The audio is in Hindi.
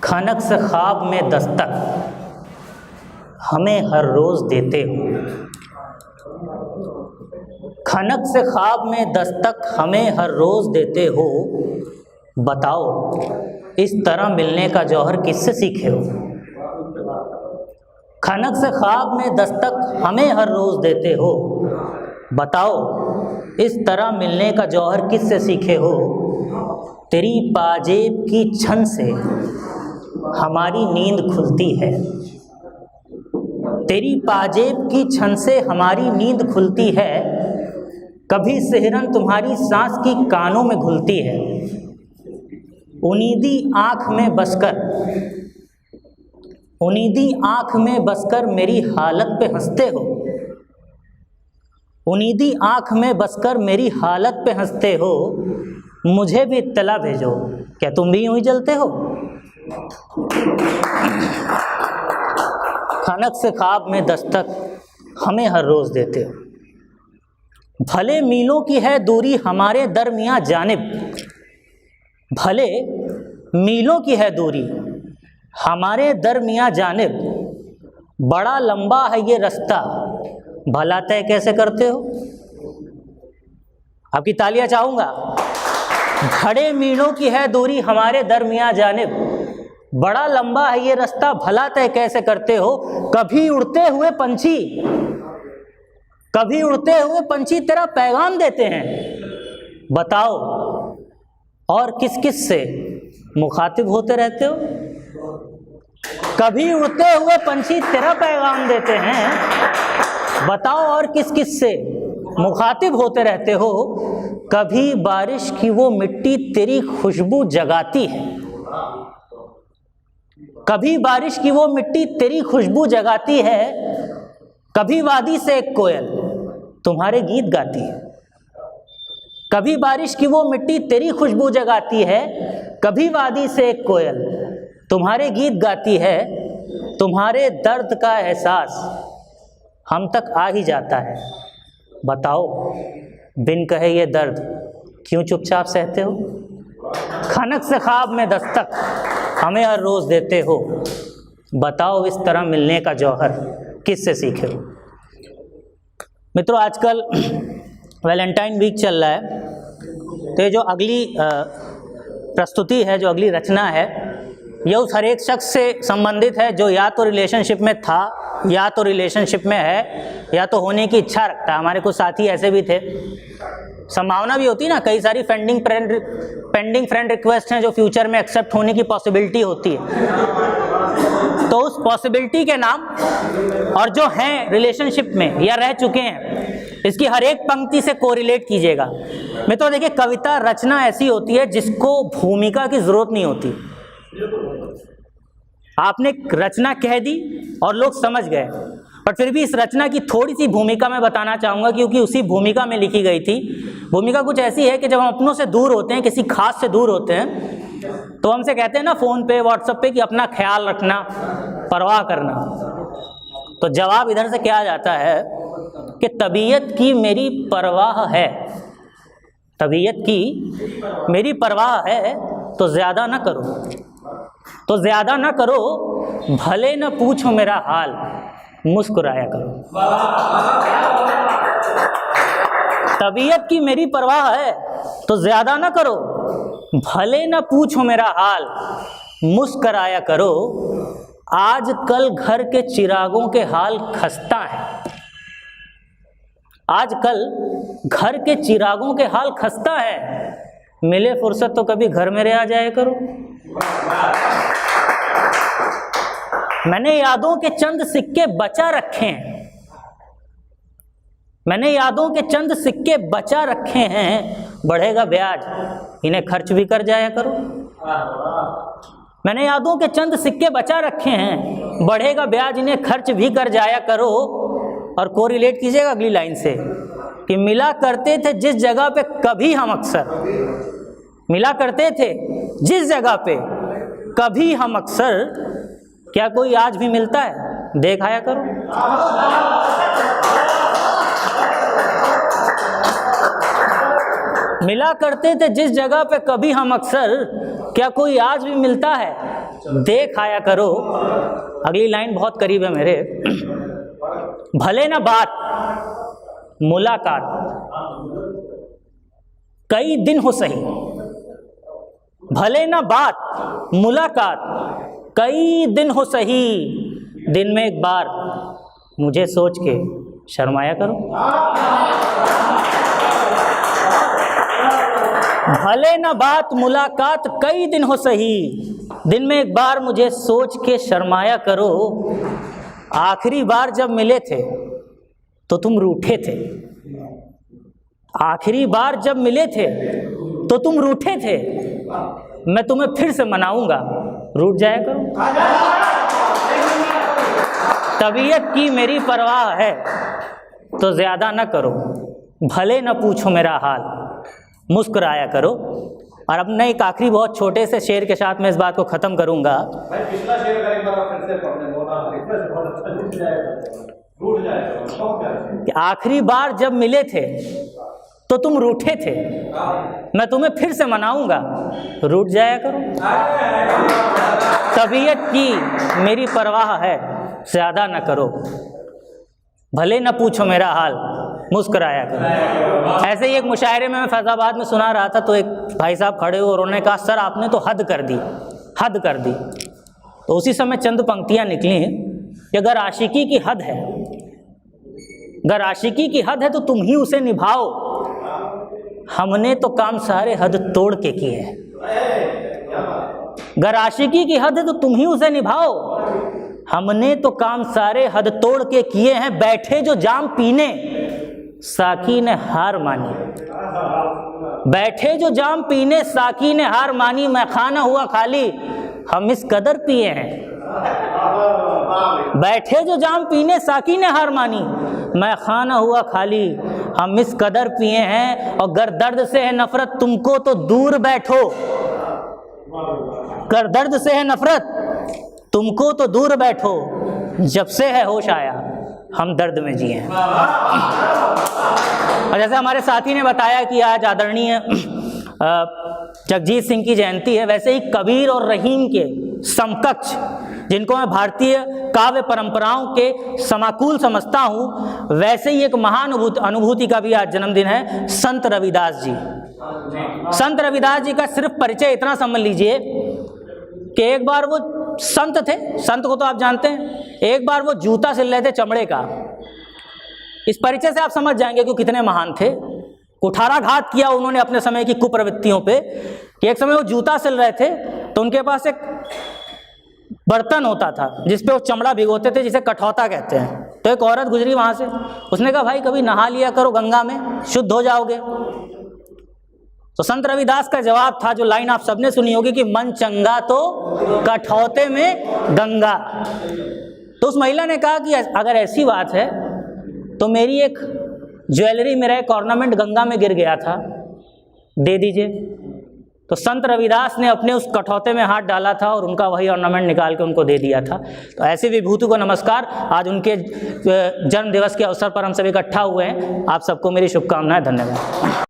खनक से ख्वाब में दस्तक हमें हर रोज़ देते हो। खनक से ख्वाब में दस्तक हमें हर रोज़ देते हो। बताओ इस तरह मिलने का जौहर किससे सीखे हो। खनक से ख्वाब में दस्तक हमें हर रोज़ देते हो। बताओ इस तरह मिलने का जौहर किससे सीखे हो। तेरी पाजेब की छन से हमारी नींद खुलती है। तेरी पाजेब की छन से हमारी नींद खुलती है। कभी सिहरन तुम्हारी सांस की कानों में घुलती है। उनीदी आँख में बसकर मेरी हालत पे हंसते हो। उनीदी आँख में बसकर मेरी हालत पे हंसते हो। मुझे भी इत्तला भेजो, क्या तुम भी यूं ही जलते हो। खनक से ख्वाब में दस्तक हमें हर रोज़ देते हो। भले मीलों की है दूरी हमारे दरमियाँ जानिब। भले मीलों की है दूरी हमारे दरमियाँ जानिब। बड़ा लंबा है ये रास्ता, भला तय कैसे करते हो। आपकी तालियां चाहूँगा। बड़े मीलों की है दूरी हमारे दरमियाँ जानिब। बड़ा लंबा है ये रास्ता, भला तय कैसे करते हो। कभी उड़ते हुए पंछी तेरा पैगाम देते हैं। बताओ और किस किस से मुखातिब होते रहते हो। कभी उड़ते हुए पंछी तेरा पैगाम देते हैं। बताओ और किस किस से मुखातिब होते रहते हो। कभी बारिश की वो मिट्टी तेरी खुशबू जगाती है। कभी बारिश की वो मिट्टी तेरी खुशबू जगाती है। कभी वादी से एक कोयल तुम्हारे गीत गाती है। कभी बारिश की वो मिट्टी तेरी खुशबू जगाती है। कभी वादी से एक कोयल तुम्हारे गीत गाती है। तुम्हारे दर्द का एहसास हम तक आ ही जाता है। बताओ बिन कहे ये दर्द क्यों चुपचाप सहते हो। खनक से ख्वाब में दस्तक हमें हर रोज़ देते हो। बताओ इस तरह मिलने का जौहर किससे सीखे हो। मित्रों, आजकल वैलेंटाइन वीक चल रहा है, तो ये जो अगली प्रस्तुति है, जो अगली रचना है, यह उस हर एक शख्स से संबंधित है जो या तो रिलेशनशिप में था, या तो रिलेशनशिप में है, या तो होने की इच्छा रखता है। हमारे कुछ साथी ऐसे भी थे। संभावना भी होती है ना, कई सारी पेंडिंग फ्रेंड रिक्वेस्ट हैं जो फ्यूचर में एक्सेप्ट होने की पॉसिबिलिटी होती है। तो उस पॉसिबिलिटी के नाम और जो हैं रिलेशनशिप में या रह चुके हैं, इसकी हर एक पंक्ति से कोरिलेट कीजिएगा। मित्रों देखिए, कविता रचना ऐसी होती है जिसको भूमिका की जरूरत नहीं होती। आपने रचना कह दी और लोग समझ गए, पर फिर भी इस रचना की थोड़ी सी भूमिका मैं बताना चाहूँगा, क्योंकि उसी भूमिका में लिखी गई थी। भूमिका कुछ ऐसी है कि जब हम अपनों से दूर होते हैं, किसी खास से दूर होते हैं, तो हमसे कहते हैं ना फ़ोन पे, व्हाट्सएप पे कि अपना ख्याल रखना, परवाह करना। तो जवाब इधर से क्या आ जाता है कि तबीयत की मेरी परवाह है। तबीयत की मेरी परवाह है तो ज़्यादा ना करो, भले न पूछो मेरा हाल, मुस्कुराया करो। तबीयत की मेरी परवाह है तो ज़्यादा ना करो, भले न पूछो मेरा हाल, मुस्कुराया करो। आजकल घर के चिरागों के हाल खस्ता है। आजकल घर के चिरागों के हाल खस्ता है। मिले फुर्सत तो कभी घर मेरे आ जाया करो। मैंने यादों के चंद सिक्के बचा रखे हैं। मैंने यादों के चंद सिक्के बचा रखे हैं। बढ़ेगा ब्याज, इन्हें खर्च भी कर जाया करो। मैंने यादों के चंद सिक्के बचा रखे हैं। बढ़ेगा ब्याज, इन्हें खर्च भी कर जाया करो। और कोरिलेट कीजिएगा अगली लाइन से कि मिला करते थे जिस जगह पे कभी हम अक्सर, मिला करते थे जिस जगह पे कभी हम अक्सर, क्या कोई आज भी मिलता है, देख आया करो। मिला करते थे जिस जगह पे कभी हम अक्सर, क्या कोई आज भी मिलता है, देख आया करो। अगली लाइन बहुत करीब है मेरे। भले ना बात मुलाकात कई दिन हो सही, भले ना बात मुलाकात कई दिन हो सही, दिन में एक बार मुझे सोच के शर्माया करो। भले ना बात मुलाकात कई दिन हो सही, दिन में एक बार मुझे सोच के शर्माया करो। आखिरी बार जब मिले थे तो तुम रूठे थे, आखिरी बार जब मिले थे तो तुम रूठे थे, मैं तुम्हें फिर से मनाऊंगा, रूठ जाया करो। तबीयत की मेरी परवाह है तो ज़्यादा न करो, भले न पूछो मेरा हाल, मुस्कुराया करो। और अब मैं एक आखिरी बहुत छोटे से शेर के साथ मैं इस बात को ख़त्म करूँगा। कि आखिरी बार जब मिले थे तो तुम रूठे थे, मैं तुम्हें फिर से मनाऊंगा, रूठ जाया करो। तबीयत की मेरी परवाह है ज़्यादा न करो, भले न पूछो मेरा हाल, मुस्कुराया करो। ऐसे ही एक मुशायरे में मैं फैज़ाबाद में सुना रहा था, तो एक भाई साहब खड़े हुए और उन्होंने कहा, सर आपने तो हद कर दी, हद कर दी। तो उसी समय चंद पंक्तियाँ निकली कि अगर आशिकी की हद है, अगर आशिकी की हद है तो तुम ही उसे निभाओ, हमने तो काम सारे हद तोड़ के किए हैं। अगर आशिकी की हद है तो तुम ही उसे निभाओ, हमने तो काम सारे हद तोड़ के किए हैं। बैठे जो जाम पीने साकी ने हार मानी, बैठे जो जाम पीने साकी ने हार मानी, मैं खाना हुआ खाली हम इस कदर पिए हैं। बैठे जो जाम पीने साकी ने हार मानी, मैं खाना हुआ खाली हम इस कदर पिए हैं। और गर दर्द से है नफरत तुमको तो दूर बैठो, गर दर्द से है नफरत तुमको तो दूर बैठो, जब से है होश आया हम दर्द में जिए हैं। और जैसे हमारे साथी ने बताया कि आज आदरणीय जगजीत सिंह की जयंती है, वैसे ही कबीर और रहीम के समकक्ष, जिनको मैं भारतीय काव्य परंपराओं के समाकुल समझता हूँ, वैसे ही एक महान अनुभूति का भी आज जन्मदिन है, संत रविदास जी। संत रविदास जी का सिर्फ परिचय इतना समझ लीजिए कि एक बार वो संत थे, संत को तो आप जानते हैं, एक बार वो जूता सिल रहे थे चमड़े का। इस परिचय से आप समझ जाएंगे कि कितने महान थे। कुठाराघात किया उन्होंने अपने समय की कुप्रवृत्तियों पे कि एक समय वो जूता सिल रहे थे तो उनके पास एक बर्तन होता था जिसपे वो चमड़ा भिगोते थे, जिसे कठौता कहते हैं। तो एक औरत गुजरी वहाँ से, उसने कहा, भाई कभी नहा लिया करो गंगा में, शुद्ध हो जाओगे। तो संत रविदास का जवाब था, जो लाइन आप सबने सुनी होगी कि मन चंगा तो कठौते में गंगा। तो उस महिला ने कहा कि अगर ऐसी बात है तो मेरी एक ज्वेलरी, मेरा एक ऑर्नामेंट गंगा में गिर गया था, दे दीजिए। तो संत रविदास ने अपने उस कठौते में हाथ डाला था और उनका वही ऑर्नामेंट निकाल के उनको दे दिया था। तो ऐसे विभूति को नमस्कार। आज उनके जन्म दिवस के अवसर पर हम सब इकट्ठा हुए हैं। आप सबको मेरी शुभकामनाएं। धन्यवाद।